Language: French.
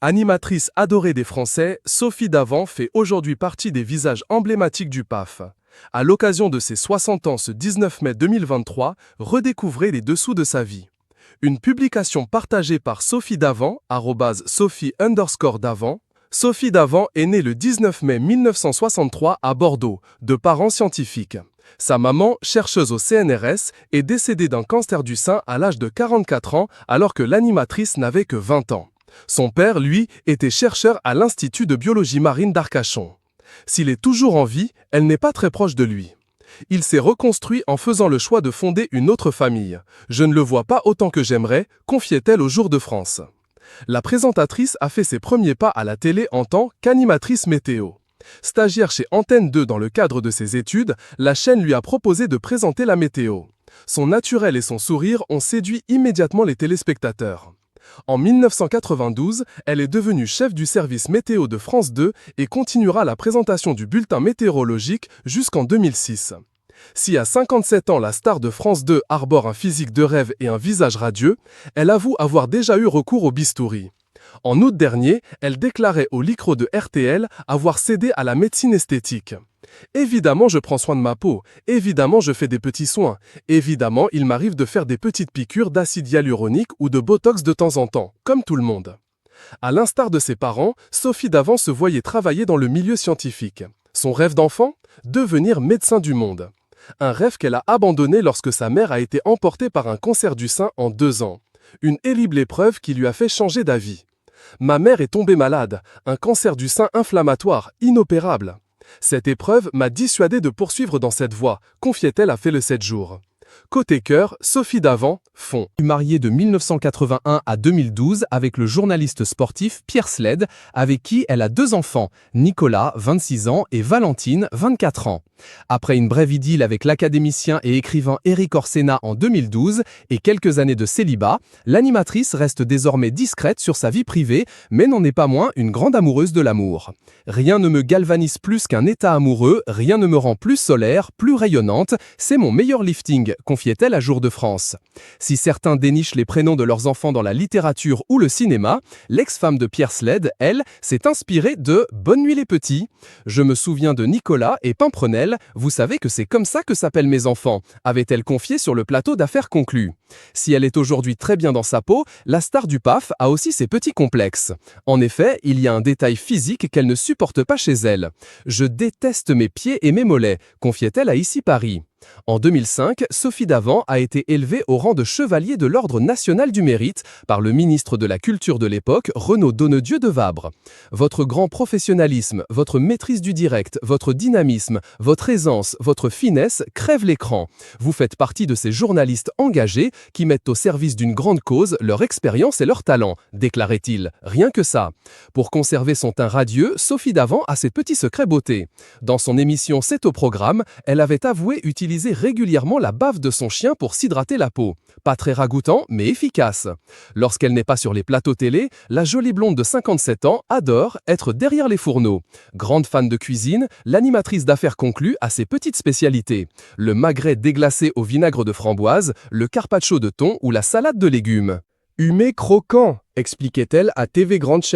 Animatrice adorée des Français, Sophie Davant fait aujourd'hui partie des visages emblématiques du PAF. À l'occasion de ses 60 ans ce 19 mai 2023, redécouvrez les dessous de sa vie. Une publication partagée par Sophie Davant, @Sophie_Davant. Sophie Davant est née le 19 mai 1963 à Bordeaux, de parents scientifiques. Sa maman, chercheuse au CNRS, est décédée d'un cancer du sein à l'âge de 44 ans alors que l'animatrice n'avait que 20 ans. Son père, lui, était chercheur à l'Institut de biologie marine d'Arcachon. S'il est toujours en vie, elle n'est pas très proche de lui. Il s'est reconstruit en faisant le choix de fonder une autre famille. Je ne le vois pas autant que j'aimerais, confiait-elle au Jour de France. La présentatrice a fait ses premiers pas à la télé en tant qu'animatrice météo. Stagiaire chez Antenne 2 dans le cadre de ses études, la chaîne lui a proposé de présenter la météo. Son naturel et son sourire ont séduit immédiatement les téléspectateurs. En 1992, elle est devenue chef du service météo de France 2 et continuera la présentation du bulletin météorologique jusqu'en 2006. Si à 57 ans la star de France 2 arbore un physique de rêve et un visage radieux, elle avoue avoir déjà eu recours au bistouri. En août dernier, elle déclarait au micro de RTL avoir cédé à la médecine esthétique. Évidemment, je prends soin de ma peau. Évidemment, je fais des petits soins. Évidemment, il m'arrive de faire des petites piqûres d'acide hyaluronique ou de botox de temps en temps, comme tout le monde. À l'instar de ses parents, Sophie Davant se voyait travailler dans le milieu scientifique. Son rêve d'enfant ? Devenir médecin du monde. Un rêve qu'elle a abandonné lorsque sa mère a été emportée par un cancer du sein en 2 ans. Une terrible épreuve qui lui a fait changer d'avis. Ma mère est tombée malade, un cancer du sein inflammatoire, inopérable. Cette épreuve m'a dissuadée de poursuivre dans cette voie, confiait-elle à Fait le 7 jours. Côté cœur, Sophie Davant, fond. Mariée de 1981 à 2012 avec le journaliste sportif Pierre Sled, avec qui elle a 2 enfants, Nicolas, 26 ans, et Valentine, 24 ans. Après une brève idylle avec l'académicien et écrivain Éric Orsena en 2012 et quelques années de célibat, l'animatrice reste désormais discrète sur sa vie privée, mais n'en est pas moins une grande amoureuse de l'amour. Rien ne me galvanise plus qu'un état amoureux, rien ne me rend plus solaire, plus rayonnante, c'est mon meilleur lifting, confiait-elle à Jour de France. Si certains dénichent les prénoms de leurs enfants dans la littérature ou le cinéma, l'ex-femme de Pierre Sled, elle, s'est inspirée de « Bonne nuit les petits ». Je me souviens de Nicolas et Pimprenel, vous savez que c'est comme ça que s'appellent mes enfants, avait-elle confié sur le plateau d'Affaires conclues. Si elle est aujourd'hui très bien dans sa peau, la star du PAF a aussi ses petits complexes. En effet, il y a un détail physique qu'elle ne supporte pas chez elle. « Je déteste mes pieds et mes mollets », confiait-elle à Ici Paris. En 2005, Sophie Davant a été élevée au rang de chevalier de l'Ordre national du mérite par le ministre de la Culture de l'époque, Renaud Donnedieu de Vabre. Votre grand professionnalisme, votre maîtrise du direct, votre dynamisme, votre aisance, votre finesse crèvent l'écran. Vous faites partie de ces journalistes engagés qui mettent au service d'une grande cause leur expérience et leur talent, déclarait-il. Rien que ça. Pour conserver son teint radieux, Sophie Davant a ses petits secrets beauté. Dans son émission C'est au programme, elle avait avoué utiliser régulièrement la bave de son chien pour s'hydrater la peau. Pas très ragoûtant, mais efficace. Lorsqu'elle n'est pas sur les plateaux télé, la jolie blonde de 57 ans adore être derrière les fourneaux. Grande fan de cuisine, l'animatrice d'Affaires conclues a ses petites spécialités. Le magret déglacé au vinaigre de framboise, le carpaccio de thon ou la salade de légumes. Humé croquant, expliquait-elle à TV Grande Chaîne.